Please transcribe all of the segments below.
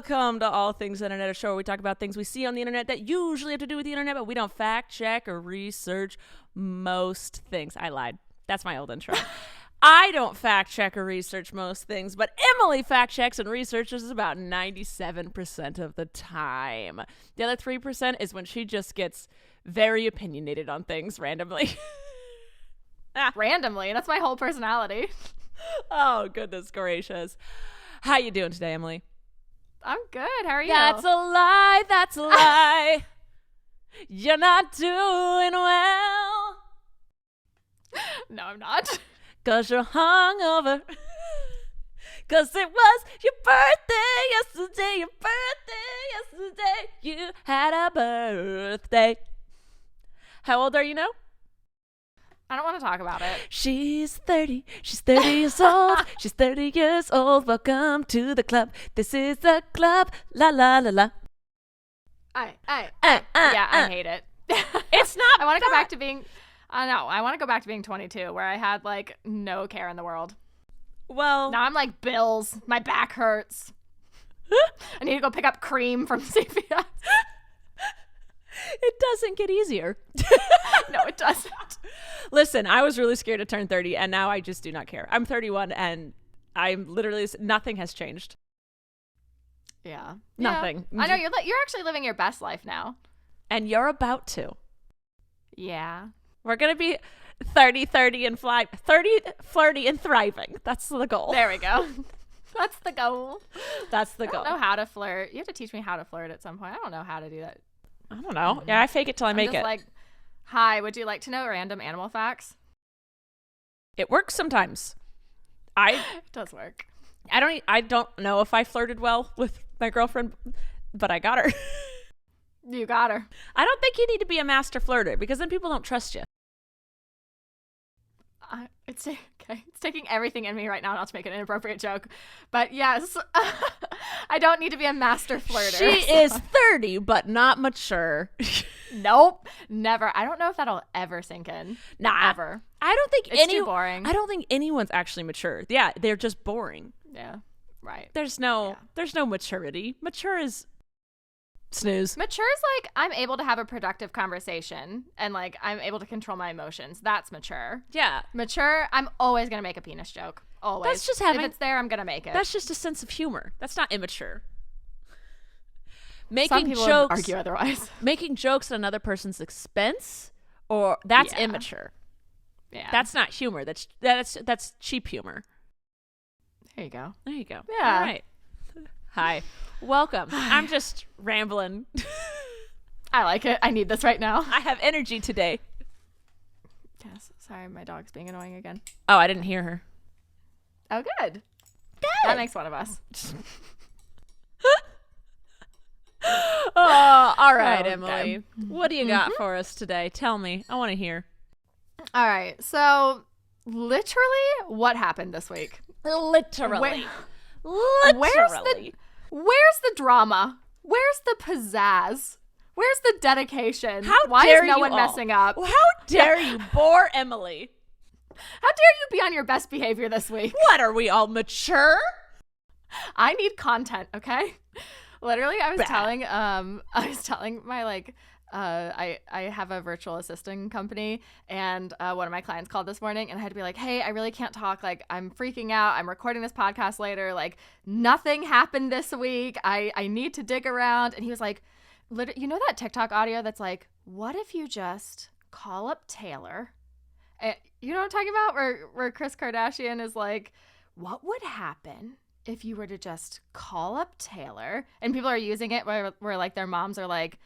Welcome to All Things Internet, a show where we talk about things we see on the internet that usually have to do with the internet, but we don't fact check or research most things. I lied. That's my old intro. I don't fact check or research most things, but Emily fact checks and researches about 97% of the time. The other 3% is when she just gets very opinionated on things randomly. Randomly? That's my whole personality. Oh, goodness gracious. How you doing today, Emily? I'm good. How are you? That's a lie. That's a lie. You're not doing well. No, I'm not. 'Cause you're hungover. 'Cause it was your birthday yesterday. Your birthday yesterday. You had a birthday. How old are you now? I don't want to talk about it. She's 30. She's 30 years old. She's 30 years old. Welcome to the club. This is the club. La la la la. Yeah, I hate it. It's not. I want to go back to being. I want to go back to being 22, where I had like no care in the world. Well, Now I'm like bills. My back hurts. I need to go pick up cream from CVS. it doesn't get easier. No, it doesn't. Listen, I was really scared to turn 30, and now I just do not care. I'm 31, and I'm literally nothing has changed. Yeah, Nothing. Yeah. I know you're actually living your best life now, And you're about to. Yeah. We're gonna be 30, and 30, flirty, and thriving. That's the goal. There we go. That's the goal. That's the I goal. don't know how to flirt. You have to teach me how to flirt at some point. I don't know how to do that. I don't know. Yeah, I fake it till I make just it. Like, hi, would you like to know random animal facts? It works sometimes. It does work. I don't know if I flirted well with my girlfriend, but I got her. You got her. I don't think you need to be a master flirter because then people don't trust you. It's taking everything in me right now not to make an inappropriate joke. But yes, I don't need to be a master flirter. She is 30, but not mature. Nope, never. I don't know if that'll ever sink in. Nah, ever. I don't think It's too boring. I don't think anyone's actually mature. Yeah, they're just boring. Yeah, right. There's no maturity. Mature is snooze. Mature is like I'm able to have a productive conversation and like I'm able to control my emotions. That's mature. Yeah. Mature, I'm always gonna make a penis joke. Always. That's just having. If it's there, I'm gonna make it. That's just a sense of humor. That's not immature. Some people would argue otherwise. Making jokes at another person's expense, or that's immature. Yeah. That's not humor. That's cheap humor. There you go. There you go. Yeah. All right. Hi. Welcome. I'm just rambling. I like it. I need this right now. I have energy today. Yes. Sorry, my dog's being annoying again. Oh, I didn't hear her. Oh, good. That makes one of us. Oh, all right, Oh, Emily. What do you got for us today? Tell me. I want to hear. All right. So, literally, what happened this week? Literally. Where's the drama? Where's the pizzazz? Where's the dedication? Why is no one messing up? How dare you bore Emily? How dare you be on your best behavior this week? What, are we all mature? I need content, okay? Literally, I was telling my I have a virtual assistant company, and one of my clients called this morning, and I had to be like, hey, I really can't talk. Like, I'm freaking out. I'm recording this podcast later. Like, nothing happened this week. I need to dig around. And he was like, you know that TikTok audio that's like, what if you just call up Taylor? And you know what I'm talking about? Where Kris Kardashian is like, what would happen if you were to just call up Taylor? And people are using it where like their moms are like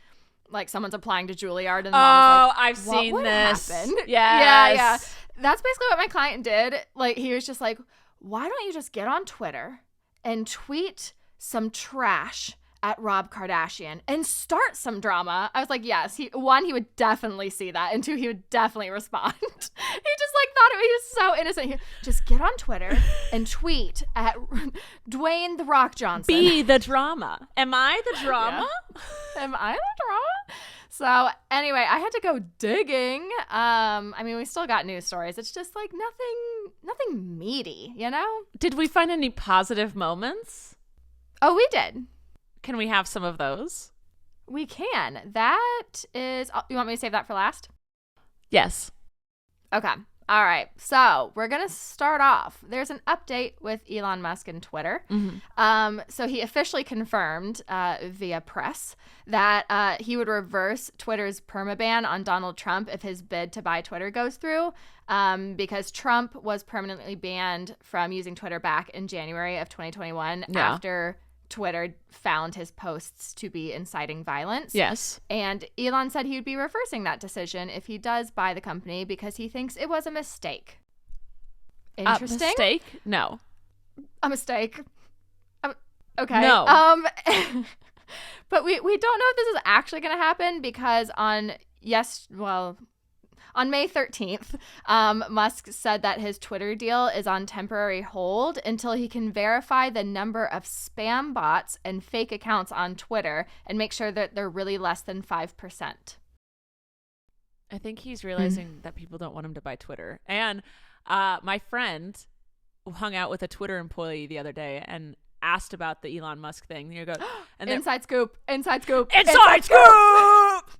someone's applying to Juilliard, and the mom is like, I've seen this. Happen? Yes. Yeah. That's basically what my client did. Like, he was just like, why don't you just get on Twitter and tweet some trash at Rob Kardashian and start some drama? I was like, yes. He would definitely see that, and two, he would definitely respond. He just like thought he was so innocent. Just get on Twitter and tweet at Dwayne The Rock Johnson. Be the drama. Am I the drama? Yeah. Am I the drama? So anyway, I had to go digging. I mean, we still got news stories. It's just like nothing meaty, you know? Did we find any positive moments? Oh, we did. Can we have some of those? We can. That is, you want me to save that for last? Yes. Okay. All right. So we're going to start off. There's an update with Elon Musk and Twitter. So he officially confirmed via press that he would reverse Twitter's permaban on Donald Trump if his bid to buy Twitter goes through, because Trump was permanently banned from using Twitter back in January of 2021 after Twitter found his posts to be inciting violence. Yes. And Elon said he would be reversing that decision if he does buy the company because he thinks it was a mistake. Interesting. A mistake? No. A mistake. Okay. No. But we don't know if this is actually going to happen because on May 13th, Musk said that his Twitter deal is on temporary hold until he can verify the number of spam bots and fake accounts on Twitter and make sure that they're really less than 5%. I think he's realizing that people don't want him to buy Twitter. And my friend hung out with a Twitter employee the other day and asked about the Elon Musk thing. And you go, and Inside scoop. Inside scoop. Inside scoop!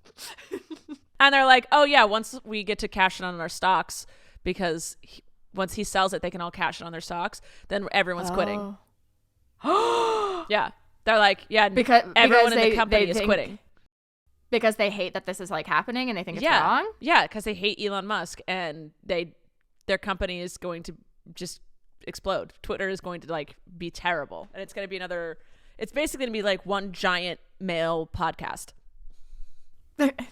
And they're like, oh, yeah, once we get to cash in on our stocks, because once he sells it, they can all cash in on their stocks, then everyone's quitting. Yeah. They're like, yeah, because everyone in the company is quitting. Because they hate that this is like happening and they think it's wrong? Yeah, because they hate Elon Musk and their company is going to just explode. Twitter is going to like be terrible. And it's going to be it's basically going to be like one giant male podcast.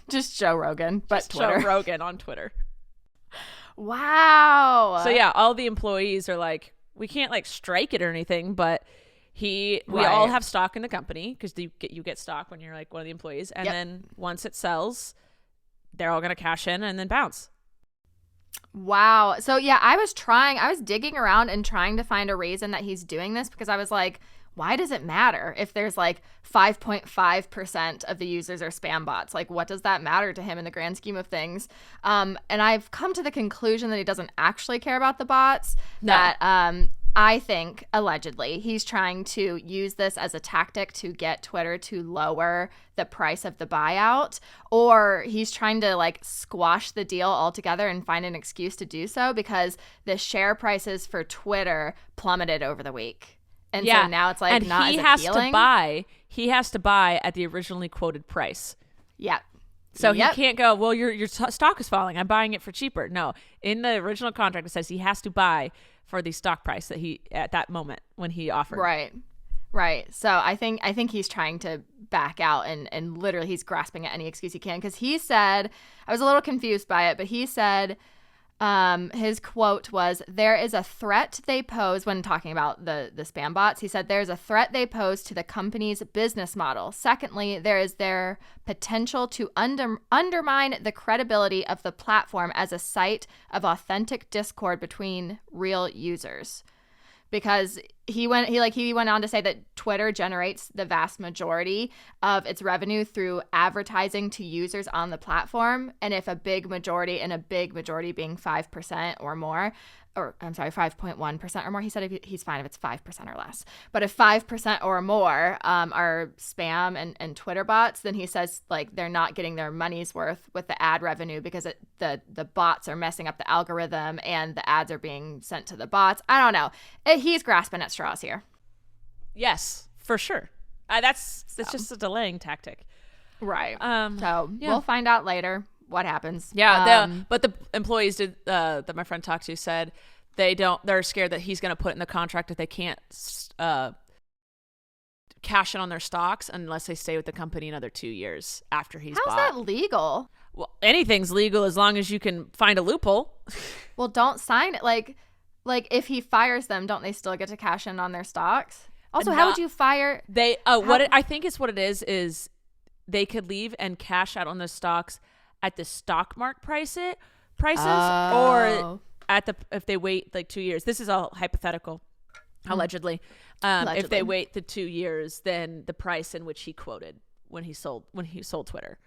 Just Joe Rogan, but just Twitter. Joe Rogan on Twitter. Wow. So yeah, all the employees are like, we can't like strike it or anything, but we all have stock in the company because you get stock when you're like one of the employees, and then once it sells, they're all gonna cash in and then bounce. Wow. So yeah, I was digging around and trying to find a reason that he's doing this because I was like, why does it matter if there's like 5.5% of the users are spam bots? Like, what does that matter to him in the grand scheme of things? And I've come to the conclusion that he doesn't actually care about the bots. No. That I think, allegedly, he's trying to use this as a tactic to get Twitter to lower the price of the buyout, or he's trying to like squash the deal altogether and find an excuse to do so because the share prices for Twitter plummeted over the week. And so now it's like and not he as has appealing. He has to buy at the originally quoted price. Yeah. So he can't go, well, your stock is falling, I'm buying it for cheaper. No, in the original contract it says he has to buy for the stock price that he at that moment when he offered. Right. So I think he's trying to back out and literally he's grasping at any excuse he can because he said, I was a little confused by it, but he said his quote was, there is a threat they pose when talking about the spam bots. He said there's a threat they pose to the company's business model. Secondly, there is their potential to undermine the credibility of the platform as a site of authentic discord between real users. Because he went on to say that Twitter generates the vast majority of its revenue through advertising to users on the platform. And if a big majority being 5% or more, or I'm sorry, 5.1% or more, he said he's fine if it's 5% or less. But if 5% or more are spam and Twitter bots, then he says like they're not getting their money's worth with the ad revenue because the bots are messing up the algorithm and the ads are being sent to the bots. I don't know. He's grasping at straws here. Yes, for sure. It's just a delaying tactic. Right. We'll find out later what happens. But the employees that my friend talked to said they're scared that he's going to put in the contract that they can't cash in on their stocks unless they stay with the company another 2 years after he's bought. How's that legal? Well, anything's legal as long as you can find a loophole. Well, don't sign it. Like if he fires them, don't they still get to cash in on their stocks? Also, how would you fire? I think it's what it is they could leave and cash out on the stocks at the stock market prices or if they wait like 2 years. This is all hypothetical, allegedly. If they wait the 2 years, then the price in which he quoted when he sold Twitter.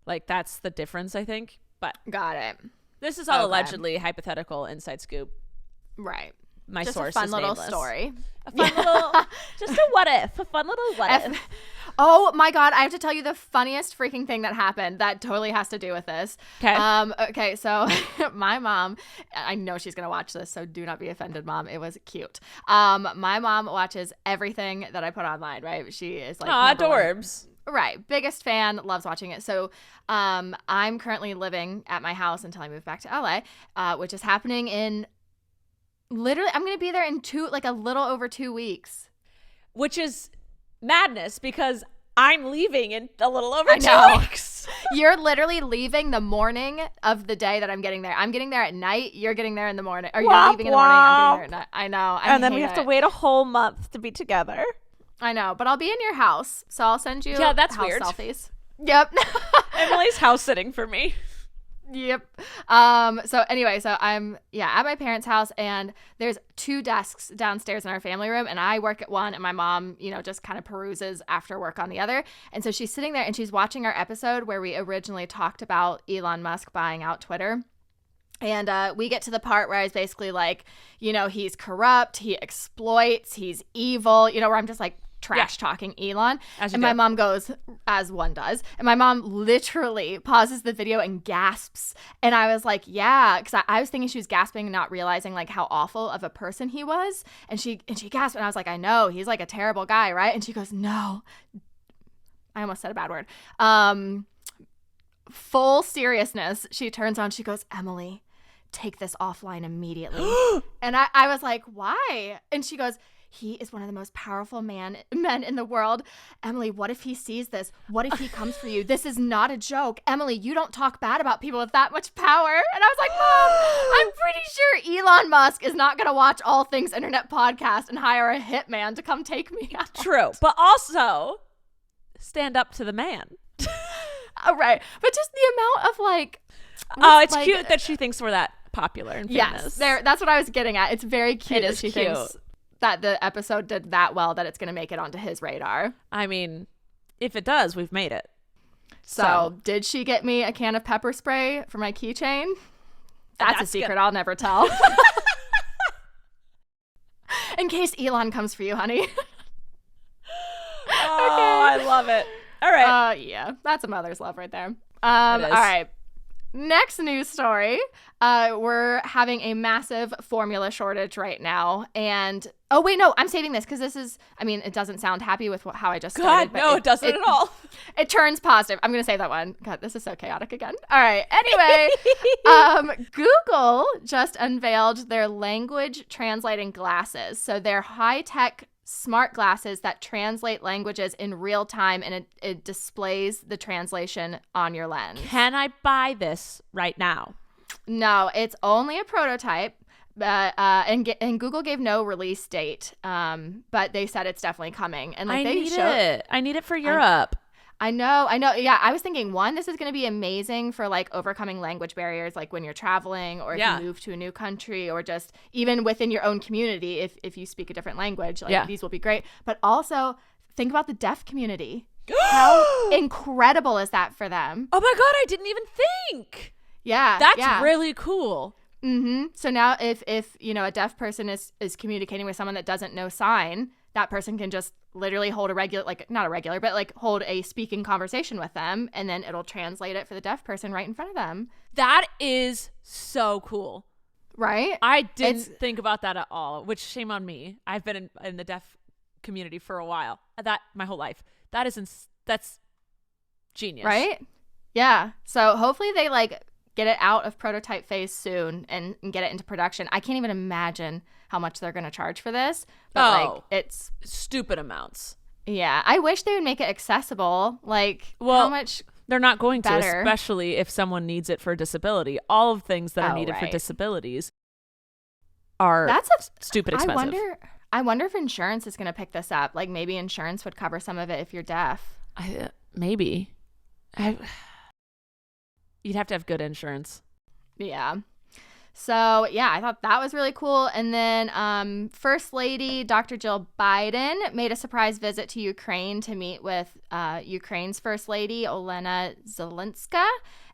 Like that's the difference, I think. But got it. This is all allegedly hypothetical inside scoop. Right. my just source a fun is little nameless. story. A fun little, just a what if, a fun little what if. Oh my God, I have to tell you the funniest freaking thing that happened that totally has to do with this. Okay, so my mom, I know she's going to watch this, so do not be offended, Mom. It was cute. My mom watches everything that I put online, right? She is like, Adorbs. Right. Biggest fan, loves watching it. So I'm currently living at my house until I move back to LA, which is happening in literally, I'm going to be there in a little over 2 weeks. Which is madness because I'm leaving in a little over 2 weeks. You're literally leaving the morning of the day that I'm getting there. I'm getting there at night. You're getting there in the morning. Or you're leaving in the morning. I'm getting there at night. I know. And then we have to wait a whole month to be together. I know, but I'll be in your house, so I'll send you that's house weird. selfies. Yep. Emily's house sitting for me. Yep. So anyway, I'm at my parents' house, and there's 2 desks downstairs in our family room, and I work at one, and my mom, just kind of peruses after work on the other. And so she's sitting there and she's watching our episode where we originally talked about Elon Musk buying out Twitter. And we get to the part where I was basically like, he's corrupt, he exploits, he's evil, where I'm just like trash talking Elon. And my mom goes, as one does. And my mom literally pauses the video and gasps. And I was like, yeah, because I was thinking she was gasping and not realizing like how awful of a person he was. And she gasped, and I was like, I know, he's like a terrible guy, right? And she goes, no. I almost said a bad word. Full seriousness, she turns on, she goes, Emily, take this offline immediately. And I was like, why? And she goes, he is one of the most powerful men in the world. Emily, what if he sees this? What if he comes for you? This is not a joke. Emily, you don't talk bad about people with that much power. And I was like, Mom, I'm pretty sure Elon Musk is not going to watch All Things Internet podcast and hire a hitman to come take me out. True. But also stand up to the man. Right. But just the amount of like... it's like, cute that she thinks we're that popular and famous. Yes, that's what I was getting at. It's very cute that she cute. thinks that the episode did that well that it's going to make it onto his radar. I mean, if it does, we've made it. So did she get me a can of pepper spray for my keychain? That's a secret I'll never tell. In case Elon comes for you, honey. I love it. All right. Yeah, that's a mother's love right there. All right. Next news story. We're having a massive formula shortage right now. And, oh, wait, no, I'm saving this because this is, it doesn't sound happy with how I just started. God, no, it doesn't at all. It turns positive. I'm going to save that one. God, this is so chaotic again. All right. Anyway, Google just unveiled their language translating glasses. So they're high-tech smart glasses that translate languages in real time, and it displays the translation on your lens. Can I buy this right now? No, it's only a prototype, and Google gave no release date, but they said it's definitely coming. And like I need it for Europe. I know. Yeah, I was thinking, this is going to be amazing for like overcoming language barriers, like when you're traveling or if you move to a new country or just even within your own community, if you speak a different language, like these will be great. But also think about the deaf community. How incredible is that for them? Oh my God, I didn't even think. Yeah. That's really cool. Mm-hmm. So now if a deaf person is communicating with someone that doesn't know sign, that person can just literally hold hold a speaking conversation with them, and then it'll translate it for the deaf person right in front of them. That is so cool. Right? I didn't think about that at all, which shame on me. I've been in the deaf community for a while, my whole life. That's genius. Right? Yeah. So hopefully they get it out of prototype phase soon and get it into production. I can't even imagine how much they're going to charge for this. But it's stupid amounts. Yeah. I wish they would make it accessible. How much they're not going better. to, especially if someone needs it for a disability. All of things that are needed for disabilities are stupid expensive. I wonder if insurance is going to pick this up. Like maybe insurance would cover some of it if you're deaf. Maybe. You'd have to have good insurance. Yeah. So, yeah, I thought that was really cool. And then First Lady Dr. Jill Biden made a surprise visit to Ukraine to meet with Ukraine's First Lady, Olena Zelenska.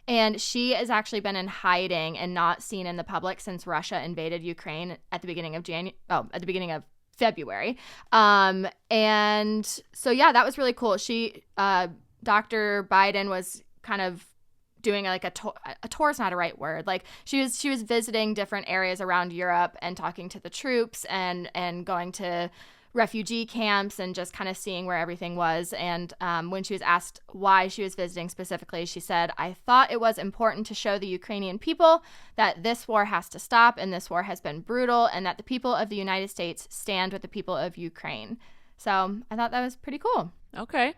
And she has actually been in hiding and not seen in the public since Russia invaded Ukraine at the beginning of February. And so, yeah, that was really cool. Dr. Biden was kind of doing like a tour is not a right word. Like she was visiting different areas around Europe and talking to the troops and going to refugee camps and just kind of seeing where everything was. And when she was asked why she was visiting specifically, she said, "I thought it was important to show the Ukrainian people that this war has to stop and this war has been brutal and that the people of the United States stand with the people of Ukraine." So I thought that was pretty cool. Okay.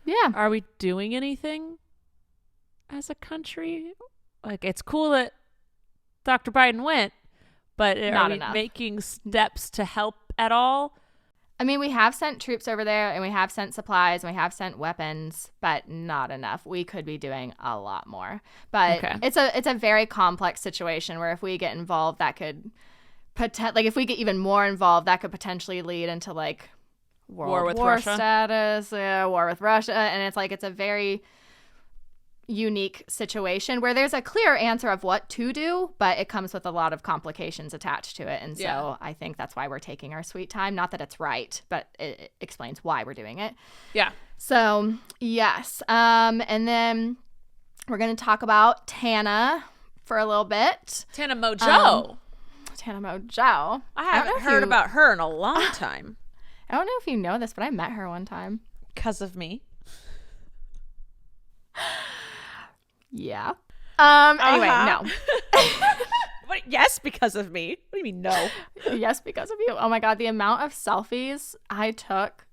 Yeah. Are we doing anything as a country? Like, it's cool that Dr. Biden went, but are we making steps to help at all? I mean, we have sent troops over there and we have sent supplies and we have sent weapons, but not enough. We could be doing a lot more. But it's a very complex situation where if we get involved, that could if we get even more involved, that could potentially lead into like war with Russia status, war with Russia. And it's a very unique situation where there's a clear answer of what to do, but it comes with a lot of complications attached to it. And so I think that's why we're taking our sweet time. Not that it's right, but it explains why we're doing it. Yeah. So, yes. And then we're going to talk about Tana for a little bit. Tana Mongeau. Tana Mongeau. I haven't heard about her in a long time. I don't know if you know this, but I met her one time. Because of me. Yeah. Anyway, no. What, yes, because of me. What do you mean no? Yes, because of you. Oh my God, the amount of selfies I took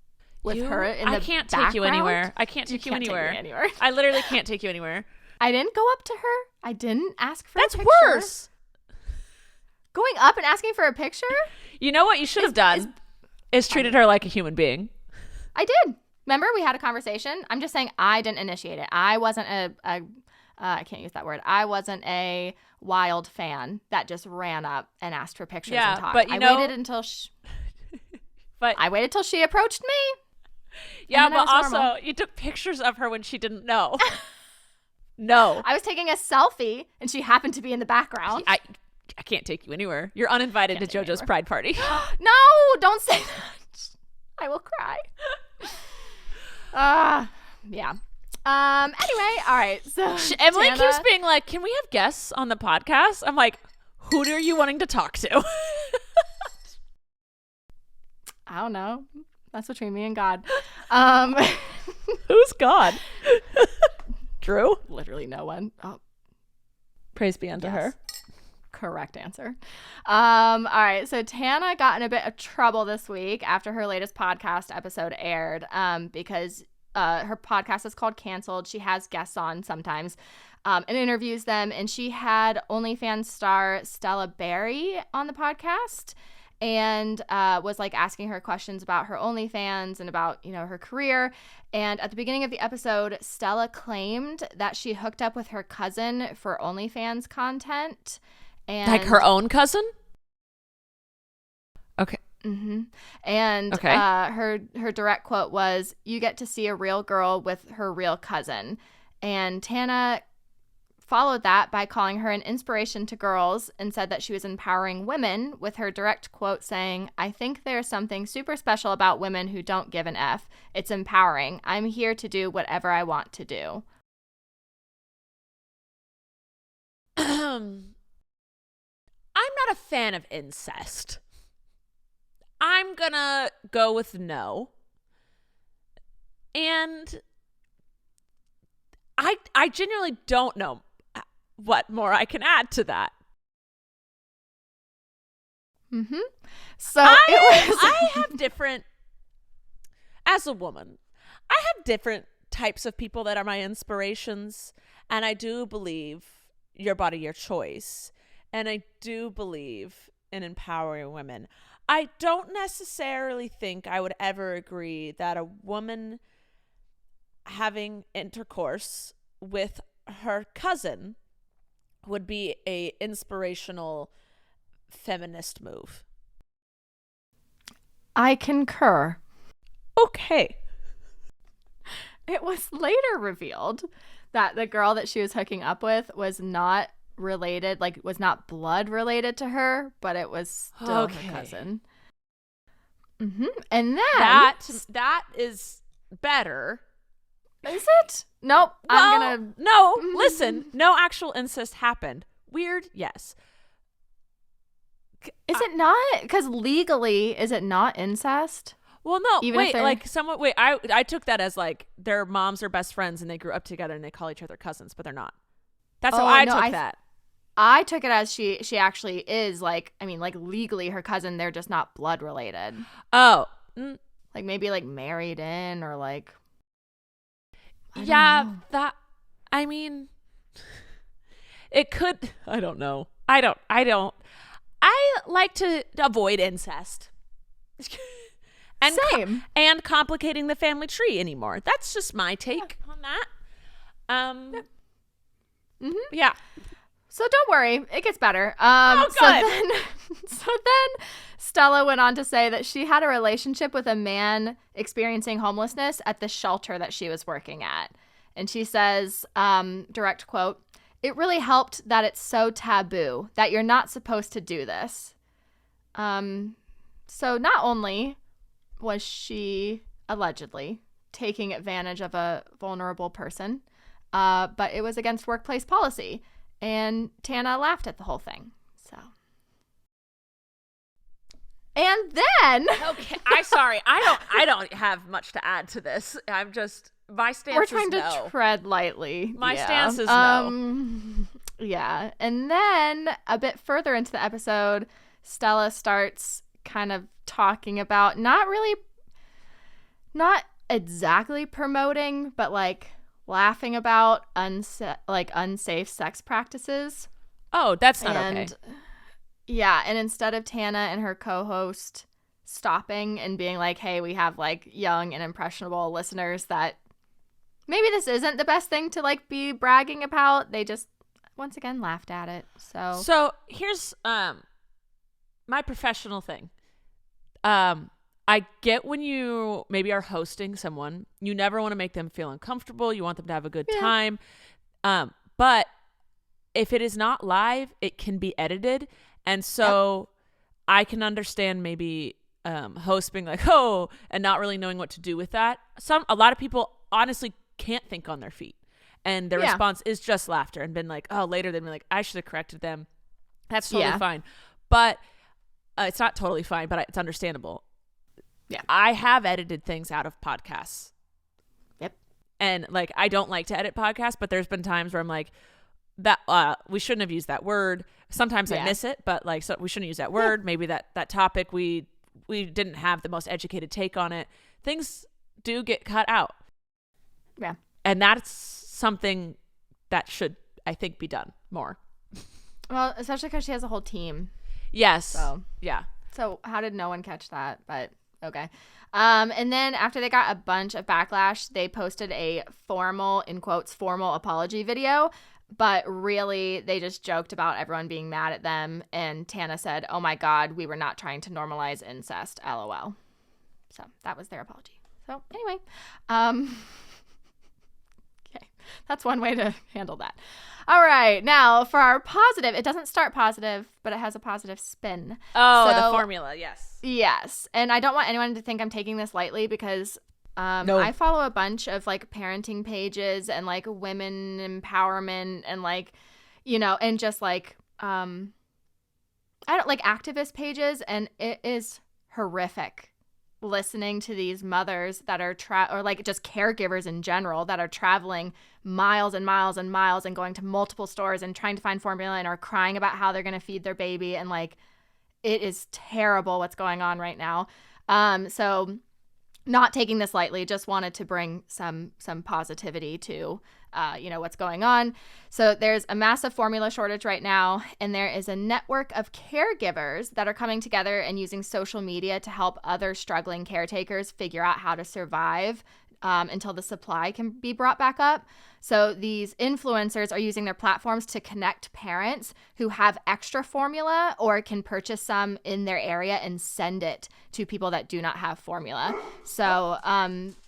with her in the background. I can't take you anywhere. I can't take you anywhere. I literally can't take you anywhere. I didn't go up to her. I didn't ask for a picture. That's worse. Going up and asking for a picture? You know what you should have done is treated her like a human being. I did. Remember, we had a conversation. I'm just saying I didn't initiate it. I wasn't I can't use that word. I wasn't a wild fan that just ran up and asked for pictures and talked. But I waited until she approached me. Yeah, but also you took pictures of her when she didn't know. No. I was taking a selfie and she happened to be in the background. I can't take you anywhere. You're uninvited to JoJo's pride party. No, don't say that. I will cry. Yeah. Anyway, all right. So Emily keeps being like, "Can we have guests on the podcast?" I'm like, "Who are you wanting to talk to?" I don't know. That's between me and God. Who's God? Drew? Literally no one. Oh, praise be unto her. Correct answer. All right. So Tana got in a bit of trouble this week after her latest podcast episode aired, because her podcast is called Canceled. She has guests on sometimes and interviews them. And she had OnlyFans star Stella Barry on the podcast and was like asking her questions about her OnlyFans and about, her career. And at the beginning of the episode, Stella claimed that she hooked up with her cousin for OnlyFans content. And like her own cousin? Okay. Mm-hmm. And her direct quote was, "You get to see a real girl with her real cousin." And Tana followed that by calling her an inspiration to girls and said that she was empowering women, with her direct quote saying, "I think there's something super special about women who don't give an F. It's empowering. I'm here to do whatever I want to do." I'm not a fan of incest. I'm gonna go with no. And I genuinely don't know what more I can add to that. Mm-hmm. So I have different, as a woman, I have different types of people that are my inspirations. And I do believe your body, your choice. And I do believe in empowering women. I don't necessarily think I would ever agree that a woman having intercourse with her cousin would be a inspirational feminist move. I concur. Okay. It was later revealed that the girl that she was hooking up with was not related, like was not blood related to her, but it was still her cousin. And then that is better. Is it? Nope. Well, no, listen, no actual incest happened. Weird, yes. Is it not? Because legally, is it not incest? Well, no. Wait, like someone. Wait, I took that as like their moms are best friends and they grew up together and they call each other cousins, but they're not. That's how I took that. I took it as she actually is like, I mean, like legally her cousin. They're just not blood related. Oh, like maybe like married in or like. That. I mean, it could. I don't know. I don't. I like to avoid incest. And Same. And complicating the family tree anymore. That's just my take on that. Yeah. So don't worry, it gets better. Good. So then Stella went on to say that she had a relationship with a man experiencing homelessness at the shelter that she was working at. And she says, direct quote, "It really helped that it's so taboo that you're not supposed to do this." So not only was she allegedly taking advantage of a vulnerable person, but it was against workplace policy. And Tana laughed at the whole thing. So. And then. Okay, I'm sorry. I don't have much to add to this. I'm just, my stance We're is trying no. to tread lightly. My stance is no. Yeah. And then a bit further into the episode, Stella starts kind of talking about not exactly promoting, but like laughing about unsafe sex practices. Oh, that's not okay. Yeah, and instead of Tana and her co-host stopping and being like, hey, we have like young and impressionable listeners that maybe this isn't the best thing to like be bragging about, they just once again laughed at it. So here's my professional thing. I get when you maybe are hosting someone, you never want to make them feel uncomfortable. You want them to have a good time. But if it is not live, it can be edited. And so I can understand maybe hosts being like, oh, and not really knowing what to do with that. A lot of people honestly can't think on their feet. And their response is just laughter and been like, oh, later they'd be like, I should have corrected them. That's totally fine. But it's not totally fine, but it's understandable. Yeah, I have edited things out of podcasts. Yep. And like, I don't like to edit podcasts, but there's been times where I'm like, that we shouldn't have used that word. Sometimes I miss it, but like, so we shouldn't use that word. Yeah. Maybe that topic we didn't have the most educated take on it. Things do get cut out. Yeah. And that's something that should, I think, be done more. Well, especially because she has a whole team. Yes. So yeah. So how did no one catch that? But okay. And then after they got a bunch of backlash, they posted a formal, in quotes, formal apology video. But really, they just joked about everyone being mad at them. And Tana said, oh my God, we were not trying to normalize incest, LOL. So that was their apology. So anyway, okay, that's one way to handle that. All right, now for our positive, it doesn't start positive, but it has a positive spin. Oh, the formula, yes. Yes, and I don't want anyone to think I'm taking this lightly because No. I follow a bunch of like parenting pages and like women empowerment and like, you know, and just like, I don't like activist pages, and it is horrific listening to these mothers that are or like just caregivers in general that are traveling miles and miles and miles and going to multiple stores and trying to find formula and are crying about how they're going to feed their baby. And like, it is terrible what's going on right now. So not taking this lightly, just wanted to bring some positivity to, you know, what's going on. So there's a massive formula shortage right now, and there is a network of caregivers that are coming together and using social media to help other struggling caretakers figure out how to survive until the supply can be brought back up. So these influencers are using their platforms to connect parents who have extra formula or can purchase some in their area and send it to people that do not have formula. So,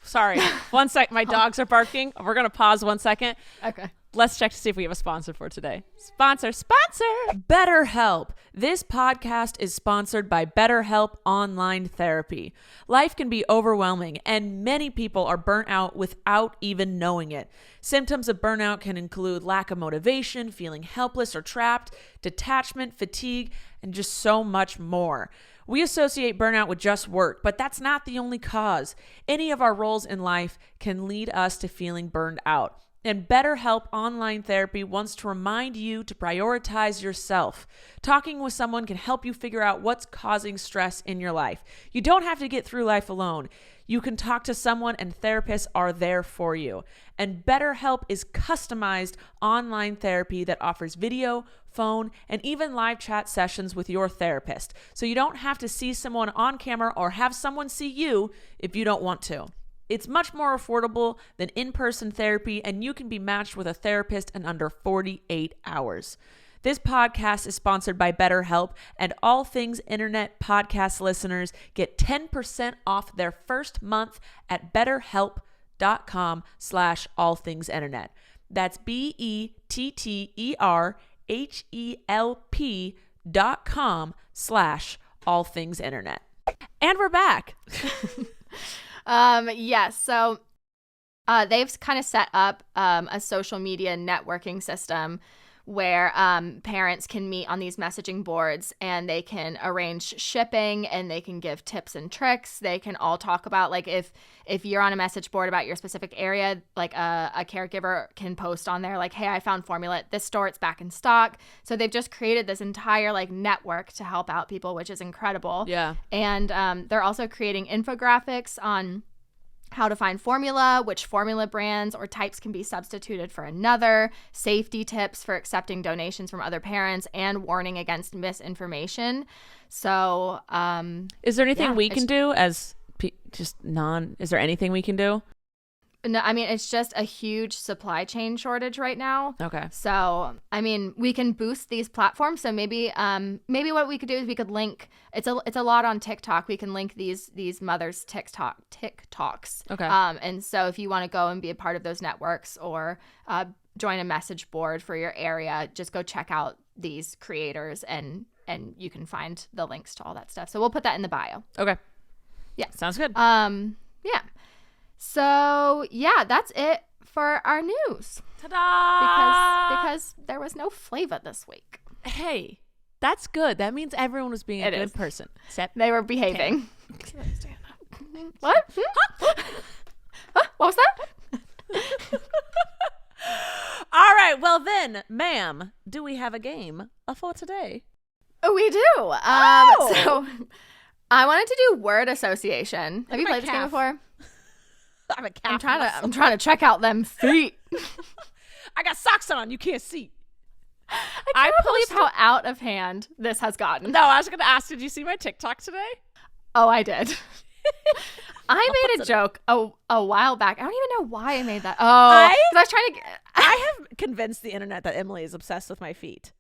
sorry, 1 sec. My dogs are barking. We're going to pause 1 second. Okay. Let's check to see if we have a sponsor for today. Sponsor. BetterHelp. This podcast is sponsored by BetterHelp Online Therapy. Life can be overwhelming, and many people are burnt out without even knowing it. Symptoms of burnout can include lack of motivation, feeling helpless or trapped, detachment, fatigue, and just so much more. We associate burnout with just work, but that's not the only cause. Any of our roles in life can lead us to feeling burned out. And BetterHelp Online Therapy wants to remind you to prioritize yourself. Talking with someone can help you figure out what's causing stress in your life. You don't have to get through life alone. You can talk to someone, and therapists are there for you. And BetterHelp is customized online therapy that offers video, phone, and even live chat sessions with your therapist. So you don't have to see someone on camera or have someone see you if you don't want to. It's much more affordable than in-person therapy, and you can be matched with a therapist in under 48 hours. This podcast is sponsored by BetterHelp, and All Things Internet podcast listeners get 10% off their first month at betterhelp.com/allthingsinternet. That's BETTERHELP.com/allthingsinternet. And we're back. Yes. So they've kind of set up a social media networking system where parents can meet on these messaging boards, and they can arrange shipping, and they can give tips and tricks. They can all talk about, like, if you're on a message board about your specific area, like a caregiver can post on there like, hey, I found formula at this store, it's back in stock. So they've just created this entire like network to help out people, which is incredible. Yeah. And they're also creating infographics on how to find formula, which formula brands or types can be substituted for another, safety tips for accepting donations from other parents, and warning against misinformation. So, is there anything we can do as is there anything we can do? No, I mean, it's just a huge supply chain shortage right now. Okay. So, I mean, we can boost these platforms. So maybe what we could do is we could link. It's a lot on TikTok. We can link these mothers' TikToks. Okay. And so if you want to go and be a part of those networks or join a message board for your area, just go check out these creators, and you can find the links to all that stuff. So we'll put that in the bio. Okay. Yeah. Sounds good. Yeah. So, yeah, that's it for our news. Ta-da! Because there was no flavor this week. Hey, that's good. That means everyone was being a good person. Except they were behaving. What? Huh? What was that? All right. Well, then, ma'am, do we have a game for today? We do. So I wanted to do word association. Have you played this game before? I'm a calf. I'm trying to check out them feet. I got socks on. You can't see. I can't believe how out of hand this has gotten. No, I was going to ask, did you see my TikTok today? Oh, I did. I made a joke a while back. I don't even know why I made that. Oh, I was trying to. I have convinced the internet that Emily is obsessed with my feet.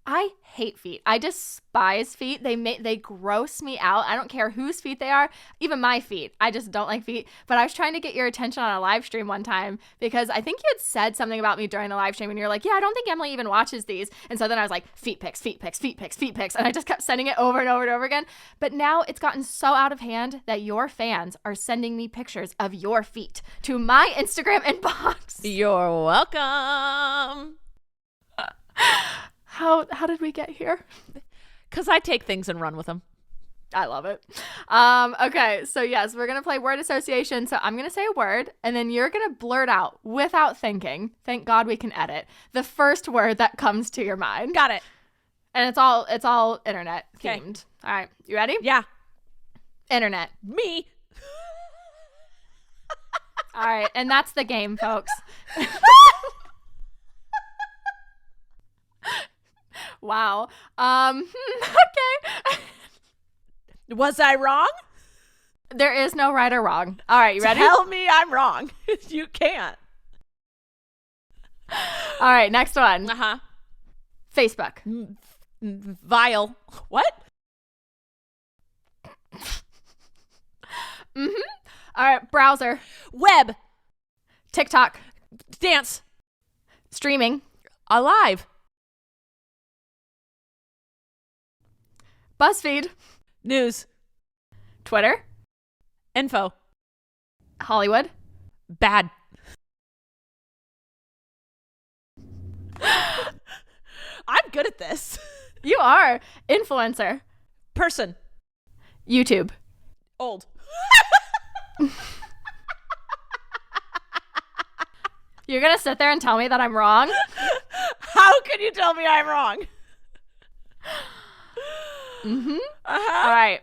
I hate feet. I despise feet. They gross me out. I don't care whose feet they are, even my feet. I just don't like feet. But I was trying to get your attention on a live stream one time because I think you had said something about me during the live stream, and you're like, yeah, I don't think Emily even watches these. And so then I was like, feet pics, feet pics, feet pics, feet pics. And I just kept sending it over and over and over again. But now it's gotten so out of hand that your fans are sending me pictures of your feet to my Instagram inbox. You're welcome. How did we get here? Because I take things and run with them. I love it. Okay, so yes, we're going to play word association. So I'm going to say a word, and then you're going to blurt out without thinking. Thank God we can edit. The first word that comes to your mind. Got it. And it's all internet themed. All right, you ready? Yeah. Internet. Me. All right, and that's the game, folks. Wow. Okay. Was I wrong? There is no right or wrong. All right, you ready? Tell me I'm wrong. You can't. All right, next one. Uh-huh. Facebook. Vile. What? Mm-hmm. All right, browser. Web. TikTok. Dance. Streaming. Alive. BuzzFeed. News. Twitter. Info. Hollywood. Bad. I'm good at this. You are. Influencer. Person. YouTube. Old. You're going to sit there and tell me that I'm wrong? How can you tell me I'm wrong? Mm-hmm. Uh-huh. All right.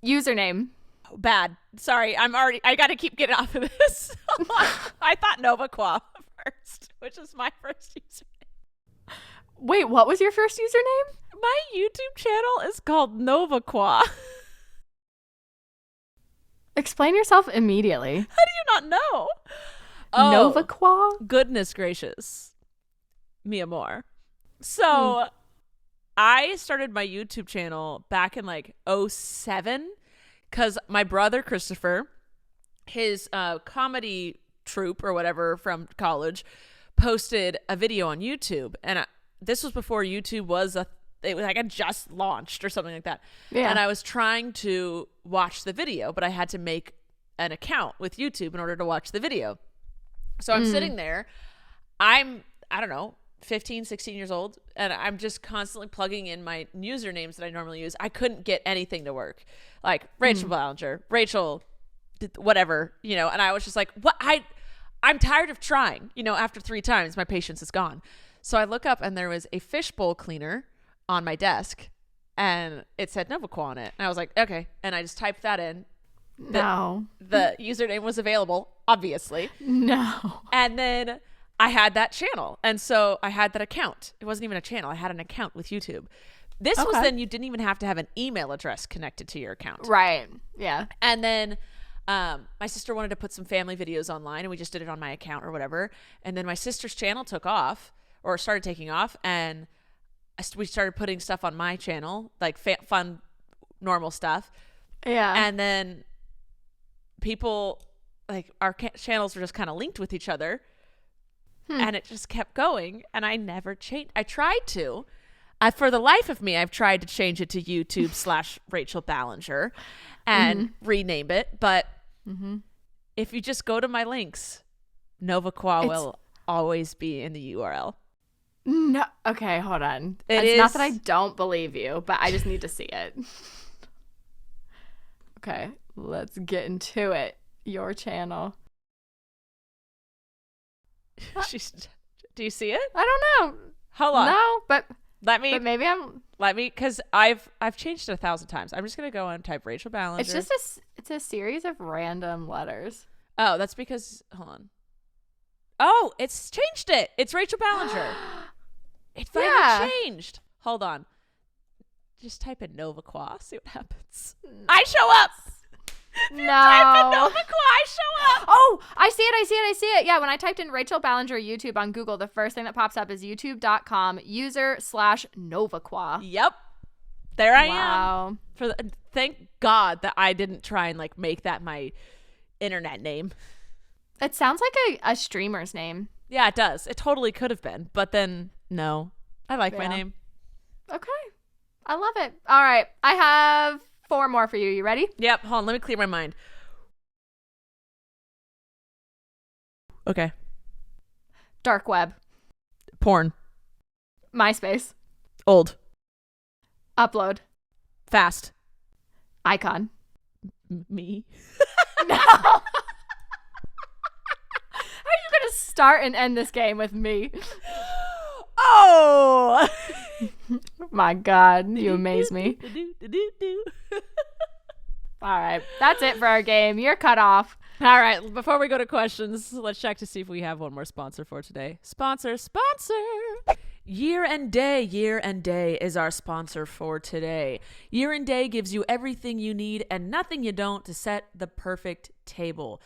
Username. Bad. Sorry, I got to keep getting off of this. I thought NovaQua first, which is my first username. Wait, what was your first username? My YouTube channel is called NovaQua. Explain yourself immediately. How do you not know? Oh, NovaQua? Goodness gracious. Me more. So I started my YouTube channel back in like 2007 because my brother Christopher, his comedy troupe or whatever from college, posted a video on YouTube. And this was before YouTube was it was like I just launched or something like that. Yeah. And I was trying to watch the video, but I had to make an account with YouTube in order to watch the video. So I'm sitting there. I don't know, 15, 16 years old, and I'm just constantly plugging in my usernames that I normally use. I couldn't get anything to work. Like Rachel Ballinger, Rachel, whatever, and I was just like, what? I'm tired of trying, after 3 times, my patience is gone. So I look up and there was a fishbowl cleaner on my desk and it said NovaQua on it. And I was like, okay. And I just typed that in. No. The username was available, obviously. No. And then I had that channel. And so I had that account. It wasn't even a channel. I had an account with YouTube. This was then you didn't even have to have an email address connected to your account. Right. Yeah. And then my sister wanted to put some family videos online and we just did it on my account or whatever. And then my sister's channel took off or started taking off. And we started putting stuff on my channel, like fun, normal stuff. Yeah. And then people, like our channels were just kind of linked with each other. And it just kept going. And I never changed. I tried to. For the life of me, I've tried to change it to YouTube/Rachel Ballinger and rename it. But if you just go to my links, NovaQua will always be in the URL. No. Okay, hold on. It's not that I don't believe you, but I just need to see it. Okay, let's get into it. Your channel. Do you see it? I don't know. Hold on. No, but maybe because I've changed it 1,000 times. I'm just gonna go and type Rachel Ballinger. It's just it's a series of random letters. Oh, that's because hold on. Oh, it's changed it. It's Rachel Ballinger. It finally changed. Hold on. Just type in NovaQua. See what happens. I show up. No. Type in NovaQua. I show up. Oh, I see it. Yeah, when I typed in Rachel Ballinger YouTube on Google, the first thing that pops up is youtube.com user/NovaQua. Yep. There I am. Thank God that I didn't try and make that my internet name. It sounds like a streamer's name. Yeah, it does. It totally could have been, but then no. I like my name. Okay. I love it. All right. I have 4 more for you. You ready? Yep. Hold on. Let me clear my mind. Okay. Dark web. Porn. MySpace. Old. Upload. Fast. Icon. Me. No. How are you going to start and end this game with me? Oh. My God. You amaze me. All right. That's it for our game. You're cut off. All right. Before we go to questions, let's check to see if we have one more sponsor for today. Sponsor. Year and Day is our sponsor for today. Year and Day gives you everything you need and nothing you don't to set the perfect table.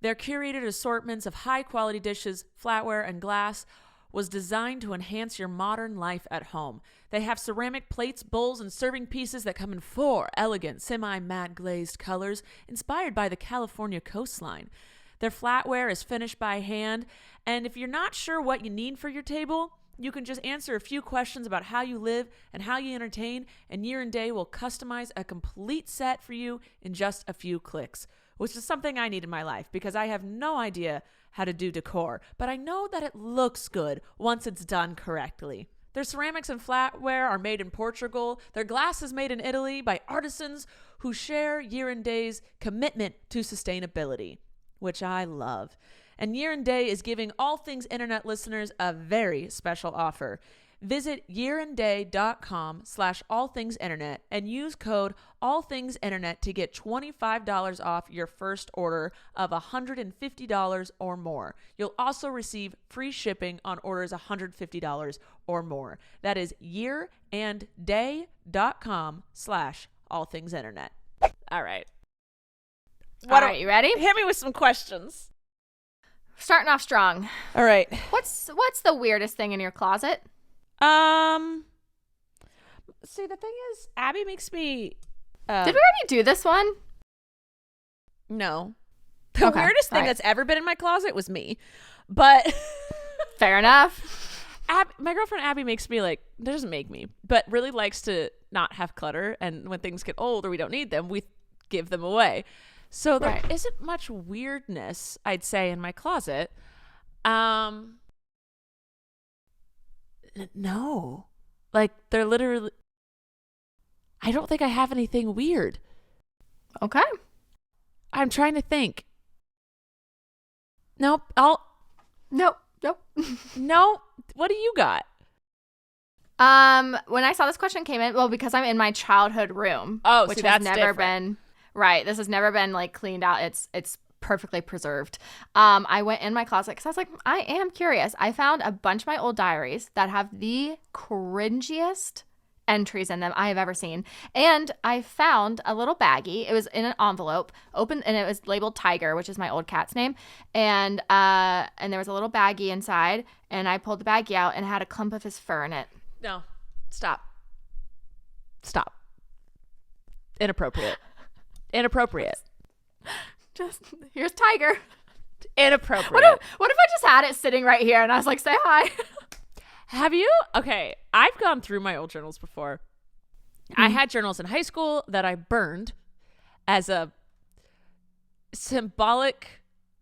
Their curated assortments of high-quality dishes, flatware, and glass was designed to enhance your modern life at home. They have ceramic plates, bowls, and serving pieces that come in 4 elegant, semi-matte glazed colors inspired by the California coastline. Their flatware is finished by hand, and if you're not sure what you need for your table, you can just answer a few questions about how you live and how you entertain, and Year and Day will customize a complete set for you in just a few clicks, which is something I need in my life because I have no idea how to do decor, but I know that it looks good once it's done correctly. Their ceramics and flatware are made in Portugal. Their glass is made in Italy by artisans who share Year and Day's commitment to sustainability, which I love. And Year and Day is giving All Things Internet listeners a very special offer. Visit yearandday.com/allthingsinternet and use code allthingsinternet to get $25 off your first order of $150 or more. You'll also receive free shipping on orders $150 or more. That is yearandday.com/allthingsinternet. All right. All right, you ready? Hit me with some questions. Starting off strong. All right. What's the weirdest thing in your closet? See, the thing is, Abby makes me. Did we already do this one? No. The Okay, weirdest thing all right. that's ever been in my closet was me. But Fair enough. My girlfriend Abby makes me doesn't make me, but really likes to not have clutter. And when things get old or we don't need them, we give them away. So there Right. isn't much weirdness, I'd say, in my closet. No. They're literally. I don't think I have anything weird. Okay. I'm trying to think. Nope. Nope. No. What do you got? When I saw this question came in, well, because I'm in my childhood room. Oh, which see, has that's never different. been right. This has never been cleaned out. It's perfectly preserved. I went in my closet because I was like, I am curious. I found a bunch of my old diaries that have the cringiest entries in them I have ever seen. And I found a little baggie. It was in an envelope, open, and it was labeled Tiger, which is my old cat's name. And there was a little baggie inside, and I pulled the baggie out and it had a clump of his fur in it. No. Stop. Inappropriate. Just here's Tiger. Inappropriate. What if I just had it sitting right here and I was like, say hi? Have you? Okay, I've gone through my old journals before. I had journals in high school that I burned as a symbolic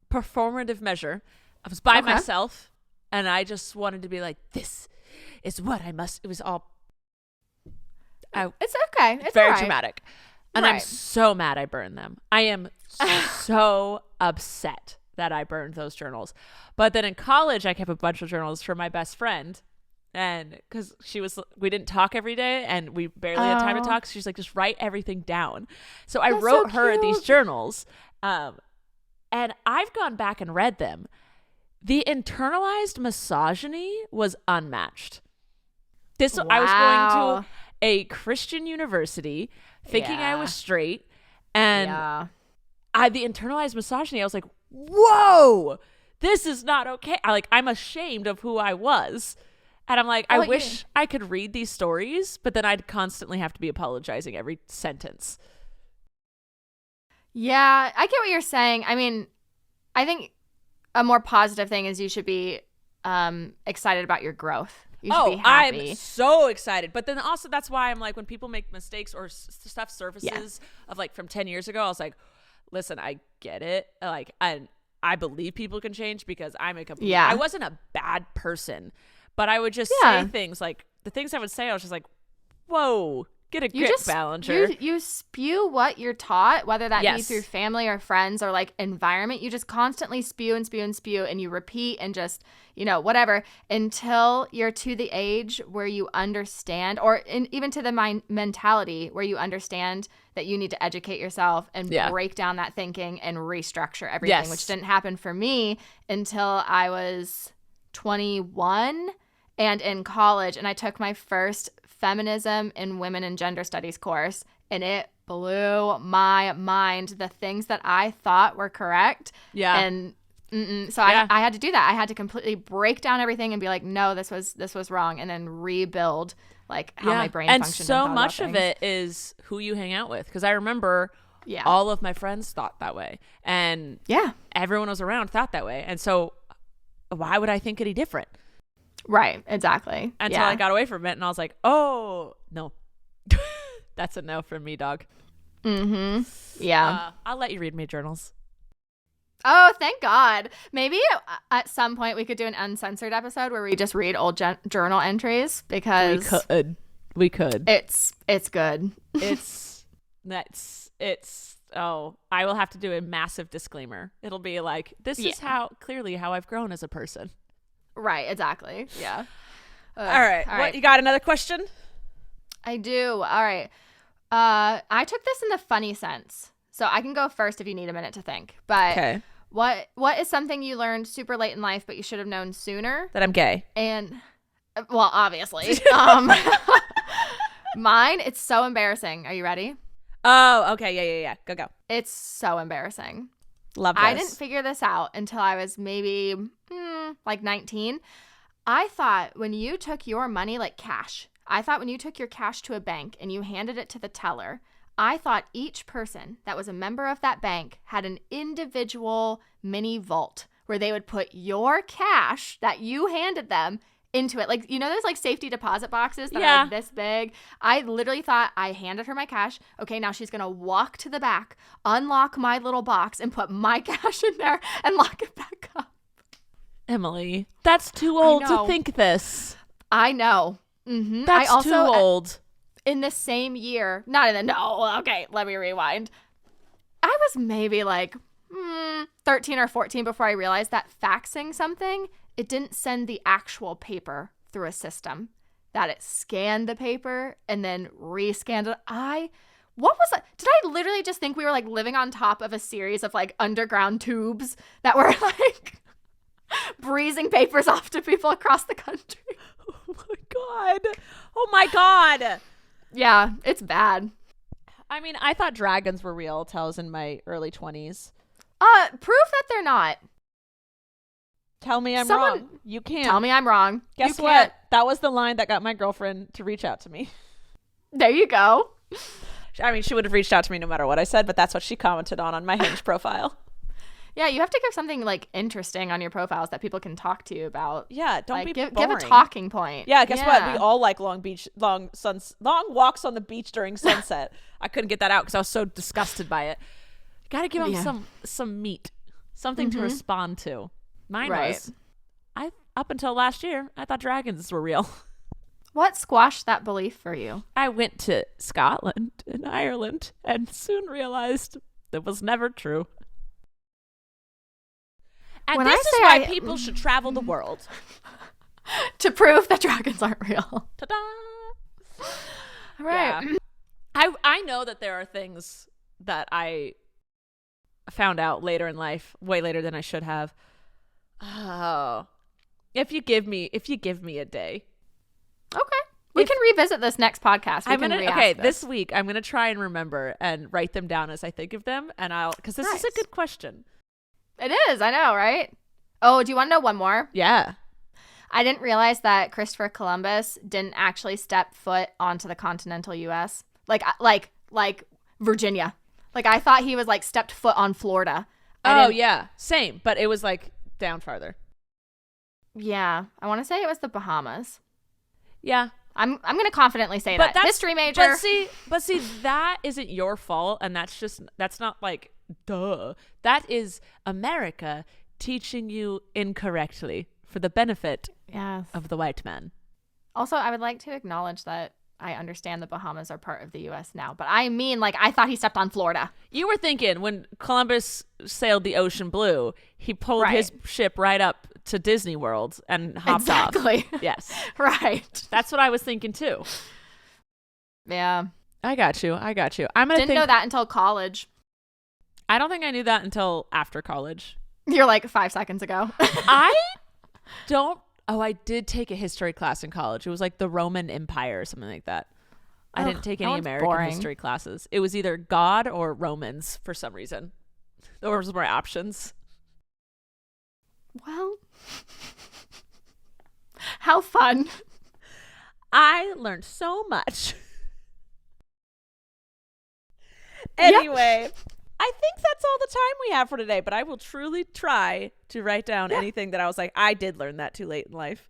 performative measure. I was by myself, and I just wanted to be like, this is what I must. It was all. It's okay. It's very all right. dramatic. And I'm Right. so mad I burned them. I am so upset that I burned those journals. But then in college, I kept a bunch of journals for my best friend. And because we didn't talk every day and we barely had time to talk. So she's like, just write everything down. So I That's wrote so her these cute. journals. And I've gone back and read them. The internalized misogyny was unmatched. I was going Wow. to a Christian university thinking I Yeah. was straight. And Yeah. the internalized misogyny, I was like, whoa, this is not okay. I'm ashamed of who I was. And I'm like, I Well, wish I could read these stories, but then I'd constantly have to be apologizing every sentence. Yeah, I get what you're saying. I mean, I think a more positive thing is you should be excited about your growth. You should be happy. I'm so excited. But then also that's why I'm like, when people make mistakes or stuff surfaces of from 10 years ago, I was like, listen, I get it. I believe people can change because I'm a complete. Yeah. I wasn't a bad person, but I would just Yeah. say things the things I would say, I was just like, whoa, get a grip, Ballinger. You spew what you're taught, whether that be Yes. through family or friends or environment. You just constantly spew and spew and spew, and you repeat and just whatever until you're to the age where you understand, or even to the mentality where you understand that you need to educate yourself and break down that thinking and restructure everything. Yes. Which didn't happen for me until I was 21. and in college, and I took my first feminism and women and gender studies course, and it blew my mind. The things that I thought were correct. Yeah. And so I had to do that. I had to completely break down everything and be like, no, this was wrong, and then rebuild like how my brain functioned. And so much of it is who you hang out with. Because I remember all of my friends thought that way, and everyone was around thought that way, and so why would I think any different? Right. Exactly. Until I got away from it, and I was like, oh no, that's a no from me, dog. Yeah. I'll let you read me journals. Oh, thank God. Maybe at some point we could do an uncensored episode where we just read old journal entries, because we could. It's good. I will have to do a massive disclaimer. It'll be like, this is how I've grown as a person. Right, exactly. Yeah. All right. You got another question? I do. All right. I took this in the funny sense, so I can go first if you need a minute to think. But okay. What is something you learned super late in life but you should have known sooner? That I'm gay. And well, obviously. Mine, it's so embarrassing. Are you ready? Oh, okay. Yeah. Go. It's so embarrassing. Love this. I didn't figure this out until I was maybe like 19. I thought when you took your money, like cash, I thought when you took your cash to a bank and you handed it to the teller, I thought each person that was a member of that bank had an individual mini vault where they would put your cash that you handed them into it. Like, you know, there's like safety deposit boxes that are like this big. I literally thought I handed her my cash. Okay, now she's going to walk to the back, unlock my little box, and put my cash in there and lock it back up. Emily, that's too old to think this. I know. Mm-hmm. That's too old. In the same year, okay, let me rewind. I was maybe like 13 or 14 before I realized that faxing something, it didn't send the actual paper through a system, that it scanned the paper and then rescanned it. What was that? Did I literally just think we were like living on top of a series of like underground tubes that were like breezing papers off to people across the country? Oh my God. Yeah, it's bad. I mean, I thought dragons were real till I was in my early 20s. Prove that they're not. Tell me I'm wrong. You can't. Tell me I'm wrong. Guess what? That was the line that got my girlfriend to reach out to me. There you go. I mean, she would have reached out to me no matter what I said, but that's what she commented on my Hinge profile. Yeah, you have to give something like interesting on your profiles that people can talk to you about. Yeah, don't like, be give a talking point. Yeah, guess what? We all like long walks on the beach during sunset. I couldn't get that out because I was so disgusted by it. Got to give them some meat, something to respond to. Mine was, up until last year, I thought dragons were real. What squashed that belief for you? I went to Scotland and Ireland and soon realized it was never true. And this is why people should travel the world. To prove that dragons aren't real. Ta-da! Right. Yeah. I know that there are things that I found out later in life, way later than I should have. Oh. If you give me a day. Okay. We can revisit this next podcast. This week I'm going to try and remember and write them down as I think of them, and because this is a good question. It is. I know, right? Oh, do you want to know one more? Yeah. I didn't realize that Christopher Columbus didn't actually step foot onto the continental U.S. Like Virginia. Like, I thought he was like stepped foot on Florida. Yeah. Same. But it was like down farther. Yeah. I want to say it was the Bahamas. Yeah. I'm going to confidently say that. History major. But see, that isn't your fault. And that's not like, duh. That is America teaching you incorrectly for the benefit of the white man. Also, I would like to acknowledge that I understand the Bahamas are part of the U.S. now, but I mean, like, I thought he stepped on Florida. You were thinking when Columbus sailed the ocean blue, he pulled his ship right up to Disney World and hopped off. Exactly. Yes. Right. That's what I was thinking too. Yeah. I got you. Didn't know that until college. I don't think I knew that until after college. You're like 5 seconds ago. I don't Oh, I did take a history class in college. It was like the Roman Empire or something like that. I didn't take any American history classes. It was either God or Romans for some reason. Those were my options. Well, how fun. I learned so much. Anyway, I think that's all the time we have for today, but I will truly try to write down anything that I was like, I did learn that too late in life.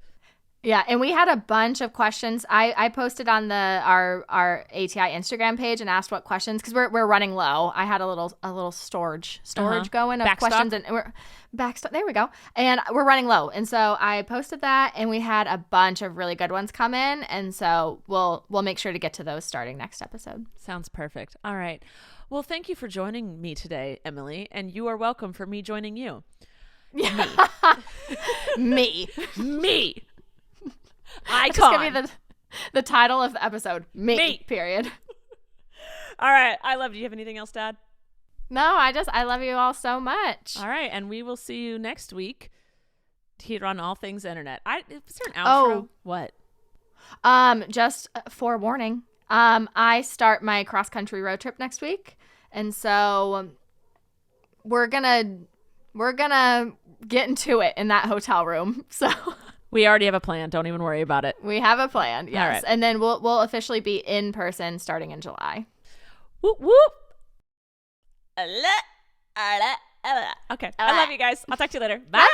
Yeah, and we had a bunch of questions. I posted on our ATI Instagram page and asked what questions, because we're running low. I had a little storage going of Backstock. questions, and we're backstock. There we go. And we're running low, and so I posted that, and we had a bunch of really good ones come in, and so we'll make sure to get to those starting next episode. Sounds perfect. All right. Well, thank you for joining me today, Emily, and you are welcome for me joining you. Yeah. Me. Icon. That's going to be the title of the episode. Me. Period. All right. I love you. Do you have anything else, Dad? No, I love you all so much. All right. And we will see you next week here on All Things Internet. Is there an outro? Oh. What? Just forewarning. I start my cross-country road trip next week. And so we're going to get into it in that hotel room. So we already have a plan. Don't even worry about it. We have a plan. Yes. All right. And then we'll officially be in person starting in July. Whoop whoop. Okay. I love you guys. I'll talk to you later. Bye.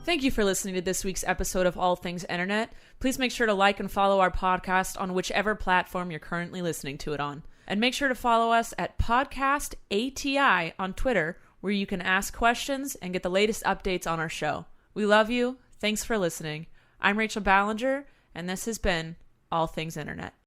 Thank you for listening to this week's episode of All Things Internet. Please make sure to like and follow our podcast on whichever platform you're currently listening to it on. And make sure to follow us at Podcast ATI on Twitter, where you can ask questions and get the latest updates on our show. We love you. Thanks for listening. I'm Rachel Ballinger, and this has been All Things Internet.